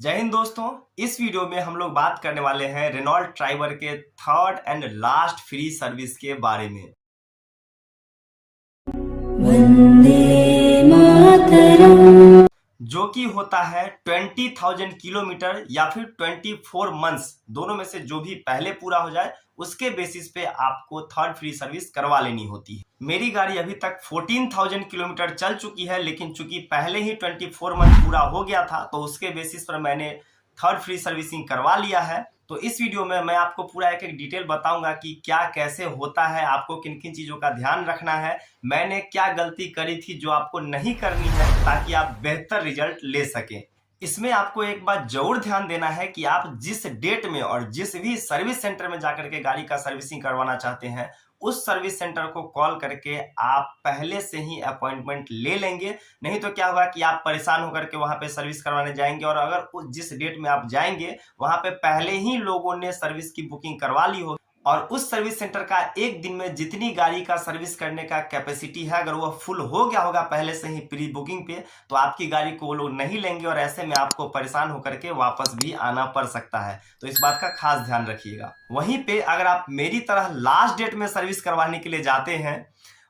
जय हिंद दोस्तों। इस वीडियो में हम लोग बात करने वाले हैं रेनॉल्ट ट्राइबर के third and last free service के बारे में। वंदे मातरम। जो कि होता है 20,000 किलोमीटर या फिर 24 मंथ्स, दोनों में से जो भी पहले पूरा हो जाए उसके बेसिस पे आपको थर्ड फ्री सर्विस करवा लेनी होती है। मेरी गाड़ी अभी तक 14,000 किलोमीटर चल चुकी है, लेकिन चूंकि पहले ही 24 मंथ पूरा हो गया था तो उसके बेसिस पर मैंने थर्ड फ्री सर्विसिंग करवा लिया है। तो इस वीडियो में मैं आपको पूरा एक एक डिटेल बताऊंगा कि क्या कैसे होता है, आपको किन किन चीज़ों का ध्यान रखना है, मैंने क्या गलती करी थी जो आपको नहीं करनी है, ताकि आप बेहतर रिजल्ट ले सकें। इसमें आपको एक बात जरूर ध्यान देना है कि आप जिस डेट में और जिस भी सर्विस सेंटर में जाकर के गाड़ी का सर्विसिंग करवाना चाहते हैं, उस सर्विस सेंटर को कॉल करके आप पहले से ही अपॉइंटमेंट ले लेंगे। नहीं तो क्या होगा कि आप परेशान होकर के वहां पे सर्विस करवाने जाएंगे और अगर जिस डेट में आप जाएंगे वहां पे पहले ही लोगों ने सर्विस की बुकिंग करवा ली हो और उस सर्विस सेंटर का एक दिन में जितनी गाड़ी का सर्विस करने का कैपेसिटी है, अगर वो फुल हो गया होगा पहले से ही प्री बुकिंग पे, तो आपकी गाड़ी को वो लोग नहीं लेंगे और ऐसे में आपको परेशान होकर के वापस भी आना पड़ सकता है। तो इस बात का खास ध्यान रखिएगा। वहीं पे अगर आप मेरी तरह लास्ट डेट में सर्विस करवाने के लिए जाते हैं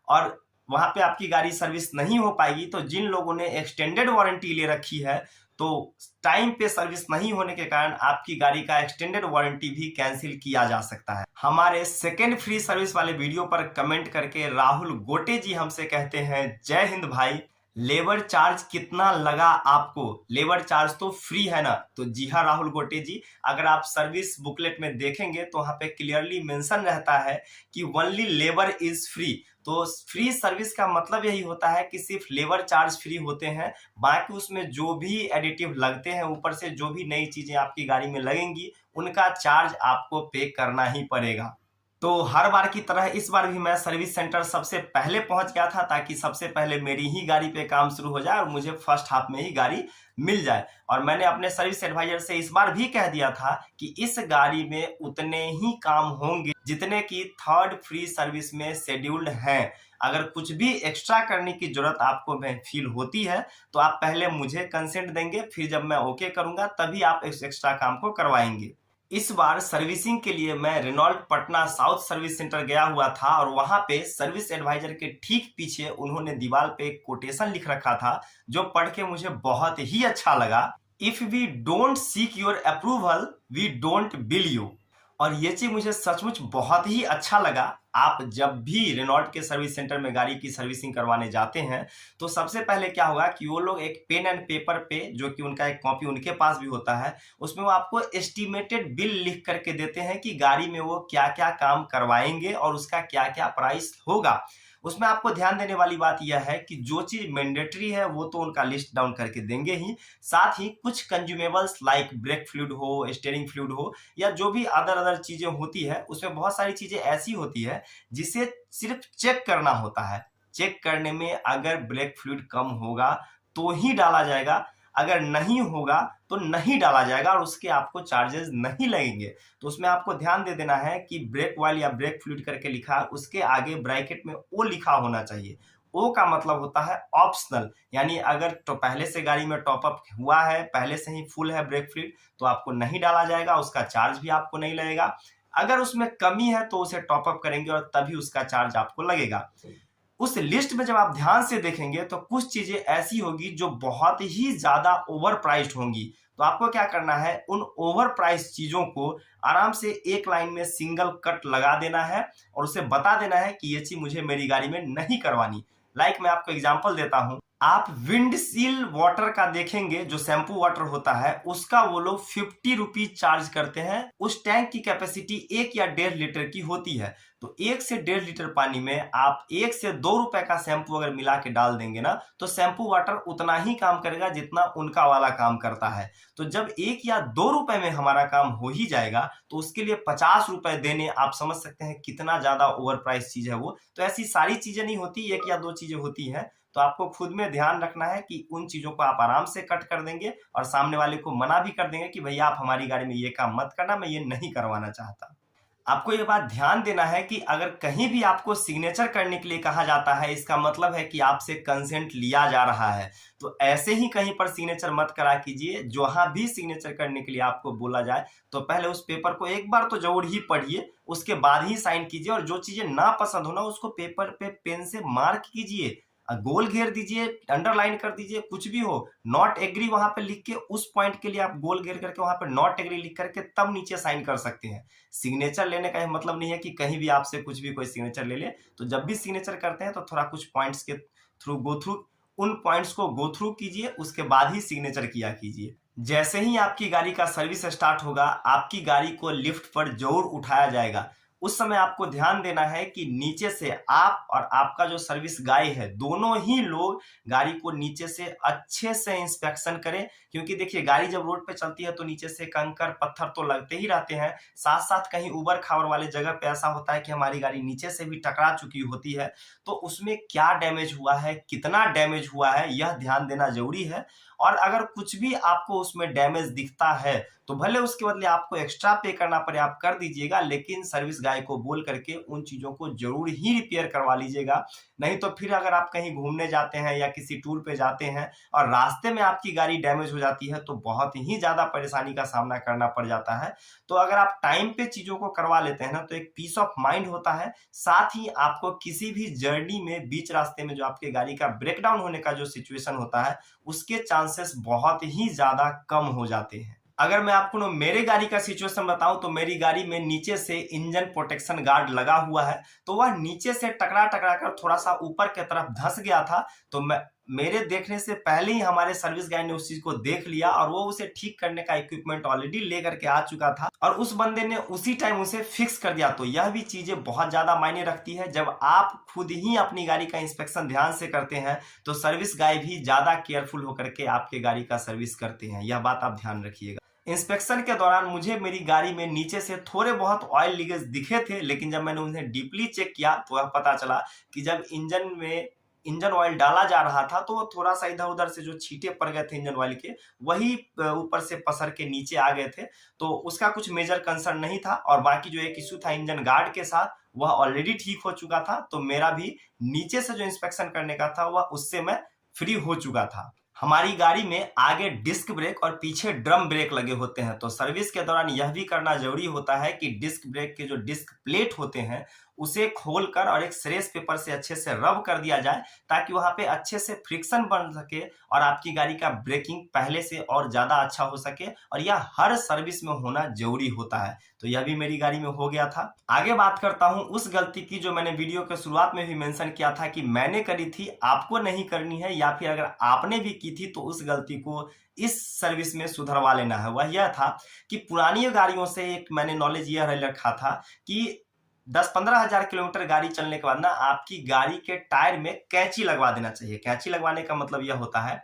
और वहां पे आपकी गाड़ी सर्विस नहीं हो पाएगी, तो जिन लोगों ने एक्सटेंडेड वारंटी ले रखी है, तो टाइम पे सर्विस नहीं होने के कारण आपकी गाड़ी का एक्सटेंडेड वारंटी भी कैंसिल किया जा सकता है। हमारे सेकेंड फ्री सर्विस वाले वीडियो पर कमेंट करके राहुल गोटे जी हमसे कहते हैं, जय हिंद भाई, लेबर चार्ज कितना लगा आपको? लेबर चार्ज तो फ्री है ना? तो जी हाँ राहुल गोटे जी, अगर आप सर्विस बुकलेट में देखेंगे तो वहां पे क्लियरली मेंशन रहता है कि ओनली लेबर इज फ्री। तो फ्री सर्विस का मतलब यही होता है कि सिर्फ लेबर चार्ज फ्री होते हैं, बाकी उसमें जो भी एडिटिव लगते हैं, ऊपर से जो भी नई चीजें आपकी गाड़ी में लगेंगी, उनका चार्ज आपको पे करना ही पड़ेगा। तो हर बार की तरह इस बार भी मैं सर्विस सेंटर सबसे पहले पहुंच गया था, ताकि सबसे पहले मेरी ही गाड़ी पे काम शुरू हो जाए और मुझे फर्स्ट हाफ में ही गाड़ी मिल जाए। और मैंने अपने सर्विस एडवाइजर से इस बार भी कह दिया था कि इस गाड़ी में उतने ही काम होंगे जितने की थर्ड फ्री सर्विस में शेड्यूल्ड हैं। अगर कुछ भी एक्स्ट्रा करने की जरूरत आपको फील होती है तो आप पहले मुझे कंसेंट देंगे, फिर जब मैं ओके करूंगा तभी आप इस एक्स्ट्रा काम को करवाएंगे। इस बार सर्विसिंग के लिए मैं Renault Patna south service centre गया हुआ था और वहां पे सर्विस एडवाइजर के ठीक पीछे उन्होंने दीवार पे एक कोटेशन लिख रखा था, जो पढ़ के मुझे बहुत ही अच्छा लगा। If we don't seek your approval we don't bill you. और ये चीज मुझे सचमुच बहुत ही अच्छा लगा। आप जब भी रेनॉल्ट के सर्विस सेंटर में गाड़ी की सर्विसिंग करवाने जाते हैं तो सबसे पहले क्या होगा कि वो लोग एक पेन एंड पेपर पे, जो कि उनका एक कॉपी उनके पास भी होता है, उसमें वो आपको एस्टिमेटेड बिल लिख करके देते हैं कि गाड़ी में वो क्या क्या काम करवाएंगे और उसका क्या क्या प्राइस होगा। उसमें आपको ध्यान देने वाली बात यह है कि जो चीज मैंडेटरी है वो तो उनका लिस्ट डाउन करके देंगे ही, साथ ही कुछ कंज्यूमेबल्स लाइक ब्रेक फ्लूइड हो, स्टीयरिंग फ्लूइड हो, या जो भी अदर अदर चीजें होती है, उसमें बहुत सारी चीजें ऐसी होती है जिसे सिर्फ चेक करना होता है। चेक करने में अगर ब्रेक फ्लूइड कम होगा तो ही डाला जाएगा, अगर नहीं होगा तो नहीं डाला जाएगा और उसके आपको चार्जेस नहीं लगेंगे। तो उसमें आपको ध्यान दे देना है कि ब्रेक ऑयल या ब्रेक फ्लूइड करके लिखा है, उसके आगे ब्रैकेट में ओ लिखा होना चाहिए। ओ का मतलब होता है ऑप्शनल, यानी अगर तो पहले से गाड़ी में टॉपअप हुआ है, पहले से ही फुल है ब्रेक फ्लूइड, तो आपको नहीं डाला जाएगा, उसका चार्ज भी आपको नहीं लगेगा। अगर उसमें कमी है तो उसे टॉपअप करेंगे और तभी उसका चार्ज आपको लगेगा। उस लिस्ट में जब आप ध्यान से देखेंगे तो कुछ चीजें ऐसी होगी जो बहुत ही ज्यादा ओवर प्राइस्ड होंगी। तो आपको क्या करना है, उन ओवर प्राइस चीजों को आराम से एक लाइन में सिंगल कट लगा देना है और उसे बता देना है कि ये चीज मुझे मेरी गाड़ी में नहीं करवानी। लाइक मैं आपको एग्जांपल देता हूं, आप विंडशील वाटर का देखेंगे, जो शैम्पू वाटर होता है उसका वो लोग 50 रुपीज चार्ज करते हैं। उस टैंक की कैपेसिटी 1 या 1.5 लीटर की होती है। तो 1 से 1.5 लीटर पानी में आप 1 से 2 रुपए का शैम्पू अगर मिला के डाल देंगे ना, तो शैम्पू वाटर उतना ही काम करेगा जितना उनका वाला काम करता है। तो जब 1 या 2 रुपए में हमारा काम हो ही जाएगा, तो उसके लिए 50 रुपए देने, आप समझ सकते हैं कितना ज्यादा ओवर प्राइस चीज है वो। तो ऐसी सारी चीजें नहीं होती, 1 या 2 चीजें होती हैं। तो आपको खुद में ध्यान रखना है कि उन चीजों को आप आराम से कट कर देंगे और सामने वाले को मना भी कर देंगे कि भैया आप हमारी गाड़ी में ये काम मत करना, मैं ये नहीं करवाना चाहता। आपको ये बात ध्यान देना है कि अगर कहीं भी आपको सिग्नेचर करने के लिए कहा जाता है, इसका मतलब है कि आपसे कंसेंट लिया जा रहा है। तो ऐसे ही कहीं पर सिग्नेचर मत करा कीजिए। जहाँ भी सिग्नेचर करने के लिए आपको बोला जाए तो पहले उस पेपर को एक बार तो जरूर ही पढ़िए, उसके बाद ही साइन कीजिए। और जो चीजें ना पसंद हो ना, उसको पेपर पे पेन से मार्क कीजिए, गोल घेर दीजिए, अंडरलाइन कर दीजिए, कुछ भी हो। नॉट एग्री वहां पे लिख के उस पॉइंट के लिए आप गोल घेर करके वहां पे नॉट एग्री लिख करके तब नीचे साइन कर सकते हैं। सिग्नेचर लेने का यह मतलब नहीं है कि कहीं भी आपसे कुछ भी कोई सिग्नेचर ले ले। तो जब भी सिग्नेचर करते हैं तो थोड़ा कुछ पॉइंट्स के थ्रू उन पॉइंट्स को गो थ्रू कीजिए, उसके बाद ही सिग्नेचर किया कीजिए। जैसे ही आपकी गाड़ी का सर्विस स्टार्ट होगा, आपकी गाड़ी को लिफ्ट पर जरूर उठाया जाएगा। उस समय आपको ध्यान देना है कि नीचे से आप और आपका जो सर्विस गाय है, दोनों ही लोग गाड़ी को नीचे से अच्छे से इंस्पेक्शन करें। क्योंकि देखिए, गाड़ी जब रोड पे चलती है तो नीचे से कंकर पत्थर तो लगते ही रहते हैं, साथ साथ कहीं उबड़ खाबड़ वाले जगह पे ऐसा होता है कि हमारी गाड़ी नीचे से भी टकरा चुकी होती है। तो उसमें क्या डैमेज हुआ है, कितना डैमेज हुआ है, यह ध्यान देना जरूरी है। और अगर कुछ भी आपको उसमें डैमेज दिखता है तो भले उसके बदले आपको एक्स्ट्रा पे करना पड़े, आप कर दीजिएगा, लेकिन सर्विस गाय को बोल करके उन चीजों को जरूर ही रिपेयर करवा लीजिएगा। नहीं तो फिर अगर आप कहीं घूमने जाते हैं या किसी टूर पे जाते हैं और रास्ते में आपकी गाड़ी डैमेज हो जाती है तो बहुत ही ज्यादा परेशानी का सामना करना पड़ जाता है। तो अगर आप टाइम पे चीजों को करवा लेते हैं ना, तो एक पीस ऑफ माइंड होता है। साथ ही आपको किसी भी जर्नी में बीच रास्ते में जो आपके गाड़ी का ब्रेकडाउन होने का जो सिचुएशन होता है, उसके चांसेस बहुत ही ज्यादा कम हो जाते हैं। अगर मैं आपको ना मेरे गाड़ी का सिचुएशन बताऊं तो मेरी गाड़ी में नीचे से इंजन प्रोटेक्शन गार्ड लगा हुआ है, तो वह नीचे से टकरा टकरा कर थोड़ा सा ऊपर की तरफ धंस गया था। तो मेरे देखने से पहले ही हमारे सर्विस गाय ने उस चीज को देख लिया और वो उसे ठीक करने का इक्विपमेंट ऑलरेडी लेकर के आ चुका था और उस बंदे ने उसी टाइम उसे फिक्स कर दिया। तो यह भी चीजें बहुत ज्यादा मायने रखती है। जब आप खुद ही अपनी गाड़ी का इंस्पेक्शन ध्यान से करते हैं तो सर्विस गाय भी ज्यादा केयरफुल होकर के आपके गाड़ी का सर्विस करते हैं, यह बात आप ध्यान रखिएगा। इंस्पेक्शन के दौरान मुझे मेरी गाड़ी में नीचे से थोड़े बहुत ऑयल लीकेज दिखे थे, लेकिन जब मैंने उन्हें डीपली चेक किया तो वह पता चला कि जब इंजन ऑयल डाला जा रहा था तो वो थोड़ा सा इधर उधर से जो छींटे पड़ गए थे इंजन ऑयल के, वही ऊपर से पसर के नीचे आ गए थे। तो उसका कुछ मेजर कंसर्न नहीं था और बाकी जो एक इश्यू था इंजन गार्ड के साथ, वह ऑलरेडी ठीक हो चुका था। तो मेरा भी नीचे से जो इंस्पेक्शन करने का था वह उससे मैं फ्री हो चुका था। हमारी गाड़ी में आगे डिस्क ब्रेक और पीछे ड्रम ब्रेक लगे होते हैं, तो सर्विस के दौरान यह भी करना जरूरी होता है कि डिस्क ब्रेक के जो डिस्क प्लेट होते हैं उसे खोलकर और एक श्रेस पेपर से अच्छे से रब कर दिया जाए, ताकि वहां पे अच्छे से फ्रिक्शन बन सके और आपकी गाड़ी का ब्रेकिंग पहले से और ज्यादा अच्छा हो सके। और यह हर सर्विस में होना जरूरी होता है। तो यह भी मेरी गाड़ी में हो गया था। आगे बात करता हूं उस गलती की जो मैंने वीडियो के शुरुआत में भी मेंशन किया था कि मैंने करी थी, आपको नहीं करनी है, या फिर अगर आपने भी की थी तो उस गलती को इस सर्विस में सुधरवा लेना है। वह यह था कि पुरानी गाड़ियों से एक मैंने नॉलेज यह रखा था कि 10-15 हजार किलोमीटर गाड़ी चलने के बाद ना आपकी गाड़ी के टायर में कैंची लगवा देना चाहिए। कैंची लगवाने का मतलब यह होता है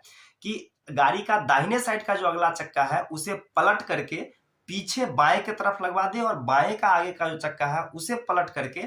कि गाड़ी का दाहिने साइड का जो अगला चक्का है उसे पलट करके पीछे बाएं की तरफ लगवा दे और बाएं का आगे का जो चक्का है उसे पलट करके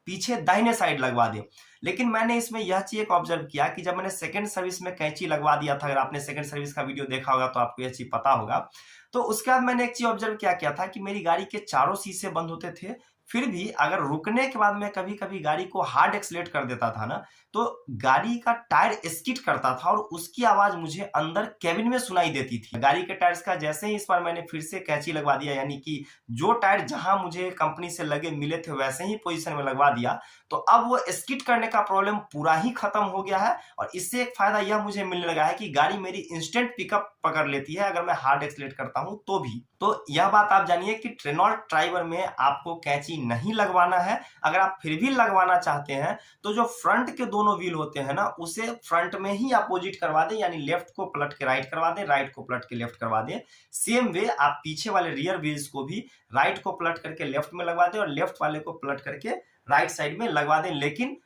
पीछे दाहिने साइड लगवा दे। लेकिन मैंने इसमें यह चीज एक ऑब्जर्व किया कि जब मैंने सेकंड सर्विस में कैंची लगवा दिया था, अगर आपने सेकंड सर्विस का वीडियो देखा होगा तो आपको यह चीज पता होगा, तो उसके बाद मैंने एक चीज ऑब्जर्व किया था कि मेरी गाड़ी के चारों शीशे बंद होते थे, फिर भी अगर रुकने के बाद मैं कभी कभी गाड़ी को हार्ड एक्सीलरेट कर देता था ना, तो गाड़ी का टायर स्किड करता था और उसकी आवाज मुझे अंदर कैबिन में सुनाई देती थी। गाड़ी के टायर्स का जैसे ही इस बार मैंने फिर से कैंची लगवा दिया, यानी कि जो टायर जहां मुझे कंपनी से लगे मिले थे वैसे ही पोजीशन में लगवा दिया, तो अब वो स्किड करने का प्रॉब्लम पूरा ही खत्म हो गया है। और इससे एक फायदा यह मुझे मिलने लगा है कि गाड़ी मेरी इंस्टेंट पिकअप पकड़ लेती है अगर मैं हार्ड एक्सीलरेट करता हूं तो भी। तो यह बात आप जानिए कि ट्रेनॉल्ट ड्राइवर में आपको कैंची नहीं लगवाना है। अगर आप फिर भी लगवाना चाहते हैं तो जो फ्रंट के दोनों व्हील होते हैं ना, उसे फ्रंट में ही अपोजिट करवा दें, यानी लेफ्ट को पलट के राइट करवा दें, राइट को पलट के लेफ्ट करवा दें। सेम वे आप पीछे वाले रियर व्हील्स को भी राइट को पलट करके लेफ्ट में लगवा दें और लेफ्ट वाले को पलट करके राइट साइड में लगवा दें। लेकिन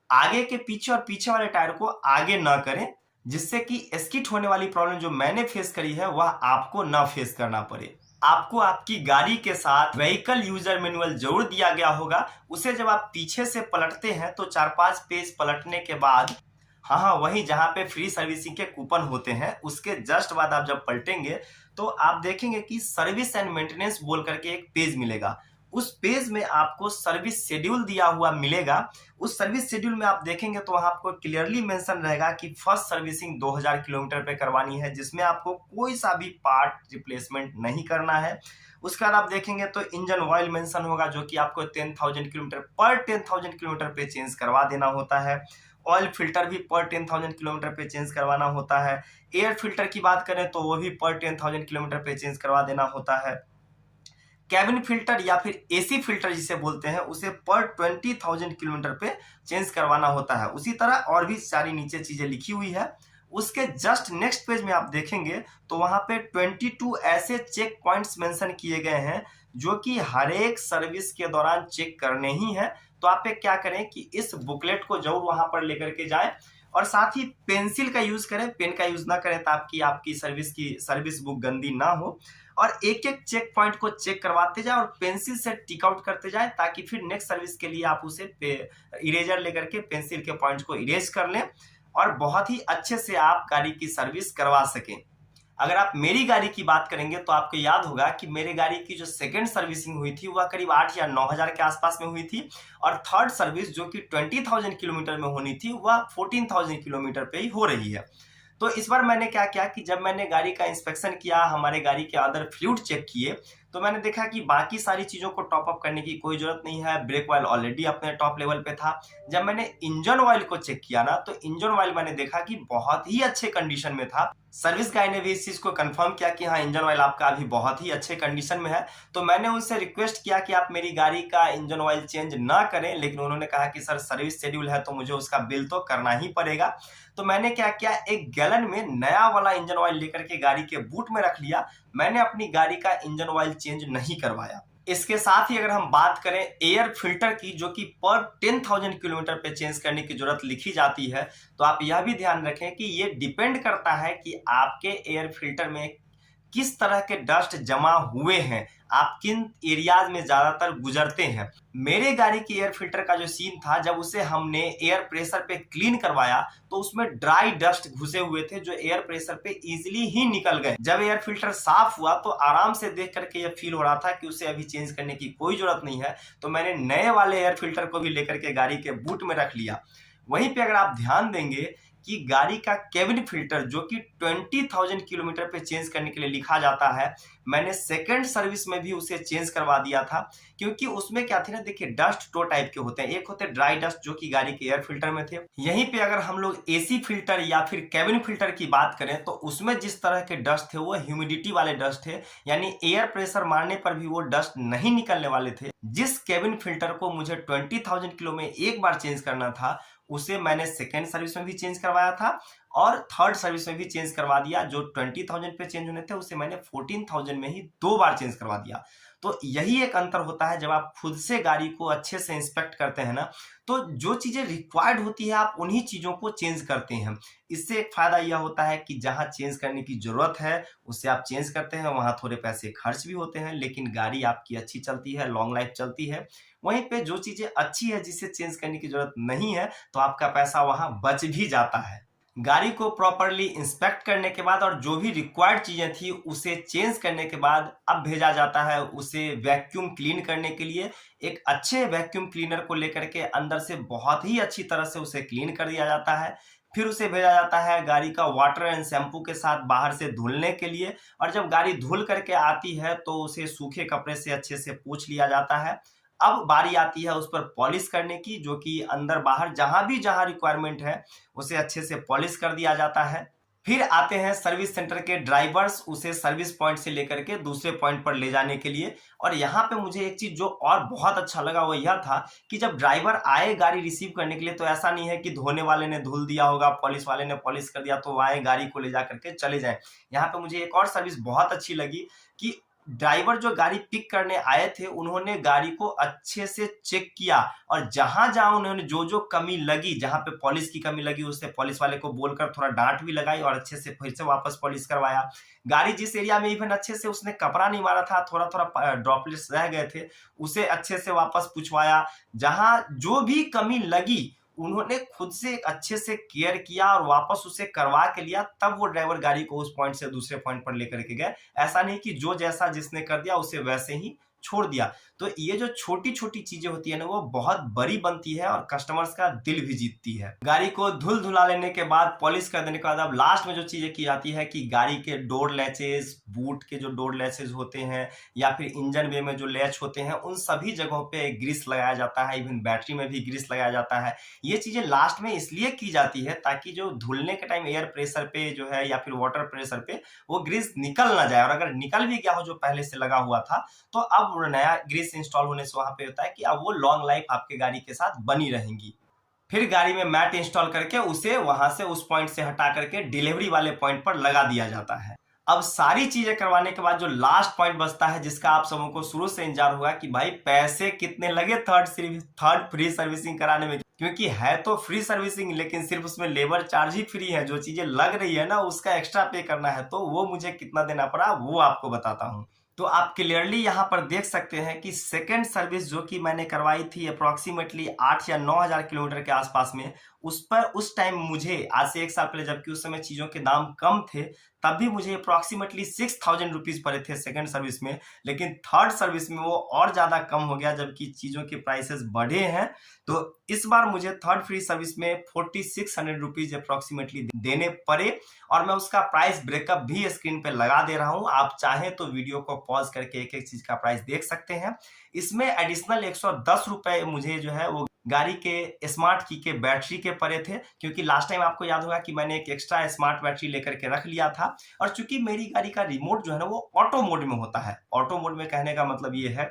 आगे के पीछे और पीछे वाले टायर को आगे ना करें, जिससे कि स्किड होने वाली प्रॉब्लम जो मैंने फेस करी है वह आपको ना फेस करना पड़े। आपको आपकी गाड़ी के साथ व्हीकल यूजर मैनुअल जरूर दिया गया होगा। उसे जब आप पीछे से पलटते हैं तो 4-5 पेज पलटने के बाद, हाँ वही जहां पे फ्री सर्विसिंग के कूपन होते हैं, उसके जस्ट बाद आप जब पलटेंगे तो आप देखेंगे कि सर्विस एंड मेंटेनेंस बोल करके एक पेज मिलेगा। उस पेज में आपको सर्विस शेड्यूल दिया हुआ मिलेगा। उस सर्विस शेड्यूल में आप देखेंगे तो वहां आपको क्लियरली मेंशन रहेगा कि फर्स्ट सर्विसिंग 2000 किलोमीटर पे करवानी है, जिसमें आपको कोई सा भी पार्ट रिप्लेसमेंट नहीं करना है। उसके बाद आप देखेंगे तो इंजन ऑयल मेंशन होगा, जो कि आपको 10,000 किलोमीटर पर 10,000 किलोमीटर पे चेंज करवा देना होता है। ऑयल फिल्टर भी पर 10,000 किलोमीटर पे चेंज करवाना होता है। एयर फिल्टर की बात करें तो वो भी पर 10,000 किलोमीटर पे चेंज करवा देना होता है। कैबिन फिल्टर या फिर एसी फिल्टर जिसे बोलते हैं, उसे पर 20,000 किलोमीटर पे चेंज करवाना होता है। उसी तरह और भी सारी नीचे चीजें लिखी हुई है। उसके जस्ट नेक्स्ट पेज में आप देखेंगे तो वहां पे 22 ऐसे चेक पॉइंट्स मेंशन किए गए हैं जो कि हर एक सर्विस के दौरान चेक करने ही है। तो आप एक क्या करें कि इस बुकलेट को जरूर वहां पर लेकर के जाएं और साथ ही पेंसिल का यूज करें, पेन का यूज ना करें, ताकि आपकी सर्विस बुक गंदी ना हो। और एक एक चेक पॉइंट को चेक करवाते जाए और पेंसिल से टिक आउट करते जाए, ताकि फिर नेक्स्ट सर्विस के लिए आप उसे इरेजर लेकर के पेंसिल के पॉइंट्स को इरेज कर लें और बहुत ही अच्छे से आप गाड़ी की सर्विस करवा सकें। अगर आप मेरी गाड़ी की बात करेंगे तो आपको याद होगा कि मेरे गाड़ी की जो सेकंड सर्विसिंग हुई थी वह करीब 8 या 9,000 के आसपास में हुई थी, और थर्ड सर्विस जो कि 20,000 किलोमीटर में होनी थी वह 14,000 किलोमीटर पे ही हो रही है। तो इस बार मैंने क्या किया कि जब मैंने गाड़ी का इंस्पेक्शन किया, हमारे गाड़ी के अदर फ्लूइड चेक किए, तो मैंने देखा कि बाकी सारी चीज़ों को टॉप अप करने की कोई जरूरत नहीं है। ब्रेक ऑयल ऑलरेडी अपने टॉप लेवल पे था। जब मैंने इंजन ऑयल को चेक किया ना, तो इंजन ऑयल मैंने देखा कि बहुत ही अच्छे कंडीशन में था। सर्विस गाय ने भी इस चीज़ को कंफर्म किया कि हाँ, इंजन ऑयल आपका अभी बहुत ही अच्छे कंडीशन में है। तो मैंने उनसे रिक्वेस्ट किया कि आप मेरी गाड़ी का इंजन ऑयल चेंज ना करें, लेकिन उन्होंने कहा कि सर सर्विस शेड्यूल है तो मुझे उसका बिल तो करना ही पड़ेगा। तो मैंने क्या किया, 1 गैलन में नया वाला इंजन ऑयल लेकर के गाड़ी के बूट में रख लिया। मैंने अपनी गाड़ी का इंजन ऑयल चेंज नहीं करवाया। इसके साथ ही अगर हम बात करें एयर फिल्टर की, जो कि पर 10,000 किलोमीटर पे चेंज करने की जरूरत लिखी जाती है, तो आप यह भी ध्यान रखें कि ये डिपेंड करता है कि आपके एयर फिल्टर में किस तरह के डस्ट जमा हुए हैं, आप किन एरियाज में ज्यादातर गुजरते हैं। मेरे गाड़ी की एयर फिल्टर का जो सीन था, जब उसे हमने एयर प्रेशर पे क्लीन करवाया तो उसमें ड्राई डस्ट घुसे हुए थे जो एयर प्रेशर पे इजीली ही निकल गए। जब एयर फिल्टर साफ हुआ तो आराम से देख करके यह फील हो रहा था कि उसे अभी चेंज करने की कोई जरूरत नहीं है। तो मैंने नए वाले एयर फिल्टर को भी लेकर के गाड़ी के बूट में रख लिया। वहीं पे अगर आप ध्यान देंगे कि गाड़ी का केबिन फिल्टर जो कि 20,000 किलोमीटर पे चेंज करने के लिए लिखा जाता है, मैंने सेकंड सर्विस में भी उसे चेंज करवा दिया था। क्योंकि उसमें क्या थी ना, देखिए डस्ट 2 टाइप के होते हैं। एक होते ड्राई डस्ट जो कि गाड़ी के एयर फिल्टर में थे। यहीं पे अगर हम लोग एसी फिल्टर या फिर केबिन फिल्टर की बात करें तो उसमें जिस तरह के डस्ट थे वो ह्यूमिडिटी वाले डस्ट थे, यानी एयर प्रेशर मारने पर भी वो डस्ट नहीं निकलने वाले थे। जिस केबिन फिल्टर को मुझे 20,000 किलो में एक बार चेंज करना था, उसे मैंने सेकेंड सर्विस में भी चेंज करवाया था और थर्ड सर्विस में भी चेंज करवा दिया। जो 20,000 पे चेंज होने थे उसे मैंने 14,000 में ही 2 बार चेंज करवा दिया। तो यही एक अंतर होता है जब आप खुद से गाड़ी को अच्छे से इंस्पेक्ट करते हैं ना, तो जो चीजें रिक्वायर्ड होती है आप उन्हीं चीजों को चेंज करते हैं। इससे एक फायदा यह होता है कि जहां चेंज करने की जरूरत है उसे आप चेंज करते हैं, वहां थोड़े पैसे खर्च भी होते हैं, लेकिन गाड़ी आपकी अच्छी चलती है, लॉन्ग लाइफ चलती है। वहीं पे जो चीजें अच्छी है जिसे चेंज करने की जरूरत नहीं है, तो आपका पैसा वहां बच भी जाता है। गाड़ी को प्रॉपरली इंस्पेक्ट करने के बाद और जो भी रिक्वायर्ड चीजें थी उसे चेंज करने के बाद अब भेजा जाता है उसे वैक्यूम क्लीन करने के लिए। एक अच्छे वैक्यूम क्लीनर को लेकर के अंदर से बहुत ही अच्छी तरह से उसे क्लीन कर दिया जाता है। फिर उसे भेजा जाता है गाड़ी का वाटर एंड शैम्पू के साथ बाहर से धुलने के लिए, और जब गाड़ी धुल करके आती है तो उसे सूखे कपड़े से अच्छे से पोंछ लिया जाता है। अब बारी आती है उस पर पॉलिश करने की, जो कि अंदर बाहर जहां रिक्वायरमेंट है उसे अच्छे से पॉलिश कर दिया जाता है। फिर आते हैं सर्विस सेंटर के ड्राइवर्स उसे सर्विस पॉइंट से लेकर के दूसरे पॉइंट पर ले जाने के लिए। और यहाँ पे मुझे एक चीज जो और बहुत अच्छा लगा वो यह था कि जब ड्राइवर आए गाड़ी रिसीव करने के लिए, तो ऐसा नहीं है कि धोने वाले ने धुल दिया होगा, पॉलिश वाले ने पॉलिश कर दिया तो वो आए गाड़ी को ले जा करके चले जाए। यहाँ पे मुझे एक और सर्विस बहुत अच्छी लगी कि ड्राइवर जो गाड़ी पिक करने आए थे उन्होंने गाड़ी को अच्छे से चेक किया, और जहां जहां उन्होंने जो जो कमी लगी, जहां पे पॉलिश की कमी लगी, उससे पॉलिश वाले को बोलकर थोड़ा डांट भी लगाई और अच्छे से फिर से वापस पॉलिश करवाया। गाड़ी जिस एरिया में इवन अच्छे से उसने कपड़ा नहीं मारा था, थोड़ा थोड़ा ड्रॉपलेट्स रह गए थे, उसे अच्छे से वापस पुछवाया। जहां जो भी कमी लगी उन्होंने खुद से अच्छे से केयर किया और वापस उसे करवा के लिया, तब वो ड्राइवर गाड़ी को उस पॉइंट से दूसरे पॉइंट पर लेकर के गए। ऐसा नहीं कि जो जैसा जिसने कर दिया उसे वैसे ही छोड़ दिया। तो ये जो छोटी छोटी चीजें होती है ना, वो बहुत बड़ी बनती है और कस्टमर्स का दिल भी जीतती है। गाड़ी को धुल धुला लेने के बाद, पॉलिश कर देने के बाद, अब लास्ट में जो चीजें की जाती है कि गाड़ी के डोर लैचेस, बूट के जो डोर लैचेस होते हैं या फिर इंजन वे में जो लैच होते हैं, उन सभी जगहों पे ग्रीस लगाया जाता है। इवन बैटरी में भी ग्रीस लगाया जाता है। ये चीजें लास्ट में इसलिए की जाती है ताकि जो धुलने के टाइम एयर प्रेशर पे जो है या फिर वाटर प्रेशर पे वो ग्रीस निकल ना जाए, और अगर निकल भी गया हो जो पहले से लगा हुआ था, तो अब नया ग्रीस इंस्टॉल होने से वहां पे होता है कि अब वो लॉन्ग लाइफ आपके गाड़ी के साथ बनी रहेंगी। फिर गाड़ी में मैट इंस्टॉल करके उसे वहां से उस पॉइंट से हटा करके डिलीवरी वाले पॉइंट पर लगा दिया जाता है। अब सारी चीजें करवाने के बाद जो लास्ट पॉइंट बचता है, जिसका आप सबों को शुरू से इंतजार होगा कि भाई पैसे कितने लगे थर्ड फ्री सर्विसिंग कराने में, क्योंकि है तो फ्री सर्विसिंग लेकिन सिर्फ उसमें लेबर चार्ज ही फ्री है। जो चीजें लग रही है ना, उसका एक्स्ट्रा पे करना है, तो वो मुझे कितना देना पड़ा वो आपको बताता हूँ। तो आप क्लियरली यहाँ पर देख सकते हैं कि सेकंड सर्विस जो कि मैंने करवाई थी अप्रोक्सीमेटली 8 या 9,000 किलोमीटर के आसपास में, उस पर उस टाइम मुझे, आज से 1 साल पहले, जबकि उस समय चीज़ों के दाम कम थे, तब भी मुझे अप्रोक्सीमेटली 6,000 रुपीज़ पड़े थे सेकंड सर्विस में। लेकिन थर्ड सर्विस में वो और ज़्यादा कम हो गया, जबकि चीज़ों के प्राइसेस बढ़े हैं। तो इस बार मुझे थर्ड फ्री सर्विस में 4,600 रुपीज़ अप्रोक्सीमेटली देने पड़े, और मैं उसका प्राइस ब्रेकअप भी स्क्रीन पे लगा दे रहा हूँ। आप चाहें तो वीडियो को पॉज करके एक एक चीज़ का प्राइस देख सकते हैं। इसमें एडिशनल 110 रुपये मुझे जो है वो गाड़ी के स्मार्ट की के बैटरी के पड़े थे, क्योंकि लास्ट टाइम आपको याद होगा कि मैंने एक एक्स्ट्रा स्मार्ट बैटरी लेकर के रख लिया था। और चूंकि मेरी गाड़ी का रिमोट जो है ना वो ऑटो मोड में होता है। ऑटो मोड में कहने का मतलब ये है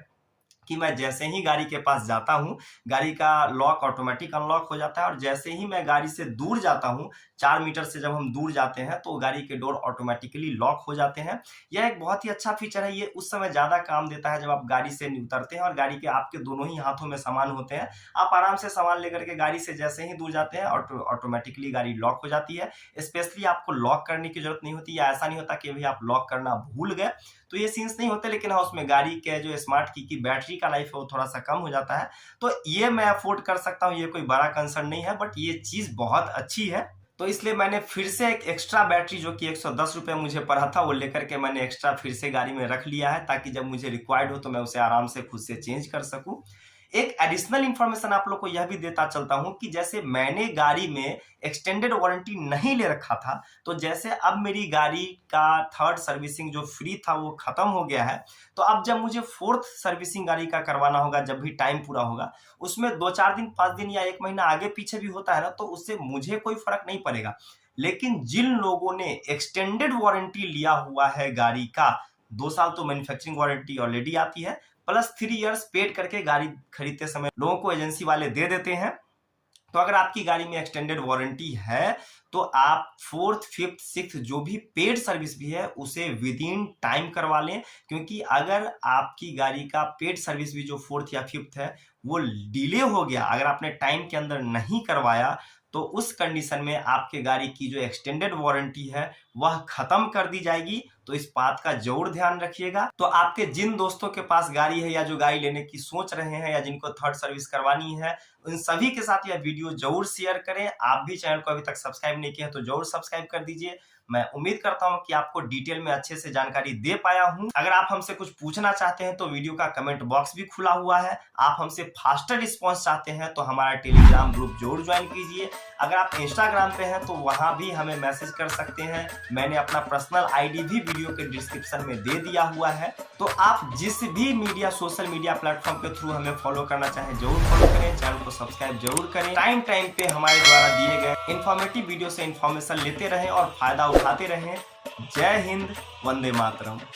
कि मैं जैसे ही गाड़ी के पास जाता हूँ, गाड़ी का लॉक ऑटोमेटिक अनलॉक हो जाता है, और जैसे ही मैं गाड़ी से दूर जाता हूँ, 4 मीटर से जब हम दूर जाते हैं, तो गाड़ी के डोर ऑटोमेटिकली लॉक हो जाते हैं। यह एक बहुत ही अच्छा फीचर है। ये उस समय ज़्यादा काम देता है जब आप गाड़ी से उतरते हैं और गाड़ी के आपके दोनों ही हाथों में सामान होते हैं। आप आराम से सामान लेकर के गाड़ी से जैसे ही दूर जाते हैं, ऑटोमेटिकली गाड़ी लॉक हो जाती है। स्पेशली आपको लॉक करने की जरूरत नहीं होती, या ऐसा नहीं होता कि भाई आप लॉक करना भूल गए, तो ये सीन्स नहीं होते। लेकिन हाँ, उसमें गाड़ी के जो स्मार्ट की बैटरी का लाइफ है वो थोड़ा सा कम हो जाता है। तो ये मैं अफोर्ड कर सकता हूँ, ये कोई बड़ा कंसर्न नहीं है, बट ये चीज़ बहुत अच्छी है। तो इसलिए मैंने फिर से एक एक्स्ट्रा बैटरी जो कि 110 रुपये मुझे पड़ा था, वो लेकर के मैंने एक्स्ट्रा फिर से गाड़ी में रख लिया है, ताकि जब मुझे रिक्वायर्ड हो तो मैं उसे आराम से खुद से चेंज कर सकूं। एक एडिशनल इंफॉर्मेशन आप लोग को यह भी देता चलता हूं कि जैसे मैंने गाड़ी में एक्सटेंडेड वारंटी नहीं ले रखा था, तो जैसे अब मेरी गाड़ी का थर्ड सर्विसिंग जो फ्री था वो खत्म हो गया है, तो अब जब मुझे फोर्थ सर्विसिंग गाड़ी का करवाना होगा, जब भी टाइम पूरा होगा, उसमें 2-4 दिन, 5 दिन या 1 महीना आगे पीछे भी होता है ना, तो उससे मुझे कोई फर्क नहीं पड़ेगा। लेकिन जिन लोगों ने एक्सटेंडेड वारंटी लिया हुआ है गाड़ी का, 2 साल तो मैन्युफैक्चरिंग वारंटी ऑलरेडी आती है, प्लस 3 इयर्स पेड करके गाड़ी खरीदते समय लोगों को एजेंसी वाले दे देते हैं। तो अगर आपकी गाड़ी में एक्सटेंडेड वारंटी है, तो आप 4th, 5th, 6th जो भी पेड सर्विस भी है उसे विद इन टाइम करवा लें, क्योंकि अगर आपकी गाड़ी का पेड सर्विस भी जो 4th या 5th है वो डिले हो गया, अगर आपने टाइम के अंदर नहीं करवाया, तो उस कंडीशन में आपके गाड़ी की जो एक्सटेंडेड वारंटी है वह खत्म कर दी जाएगी। तो इस बात का जरूर ध्यान रखिएगा। तो आपके जिन दोस्तों के पास गाड़ी है या जो गाड़ी लेने की सोच रहे हैं या जिनको थर्ड सर्विस करवानी है, उन सभी के साथ यह वीडियो जरूर शेयर करें। आप भी चैनल को अभी तक सब्सक्राइब नहीं किया तो जरूर सब्सक्राइब कर दीजिए। मैं उम्मीद करता हूं कि आपको डिटेल में अच्छे से जानकारी दे पाया हूं। अगर आप हमसे कुछ पूछना चाहते हैं तो वीडियो का कमेंट बॉक्स भी खुला हुआ है। आप हमसे फास्टर रिस्पॉन्स चाहते हैं तो हमारा टेलीग्राम ग्रुप जरूर ज्वाइन कीजिए। अगर आप इंस्टाग्राम पे हैं तो वहां भी हमें मैसेज कर सकते हैं। मैंने अपना पर्सनल आईडी भी वीडियो के डिस्क्रिप्शन में दे दिया हुआ है। तो आप जिस भी सोशल मीडिया प्लेटफॉर्म के थ्रू हमें फॉलो करना चाहें जरूर फॉलो करें, चैनल को सब्सक्राइब जरूर करें। टाइम पे हमारे द्वारा दिए गए इन्फॉर्मेटिव वीडियो से इन्फॉर्मेशन लेते रहें और फायदा उठाते रहें। जय हिंद, वंदे मातरम।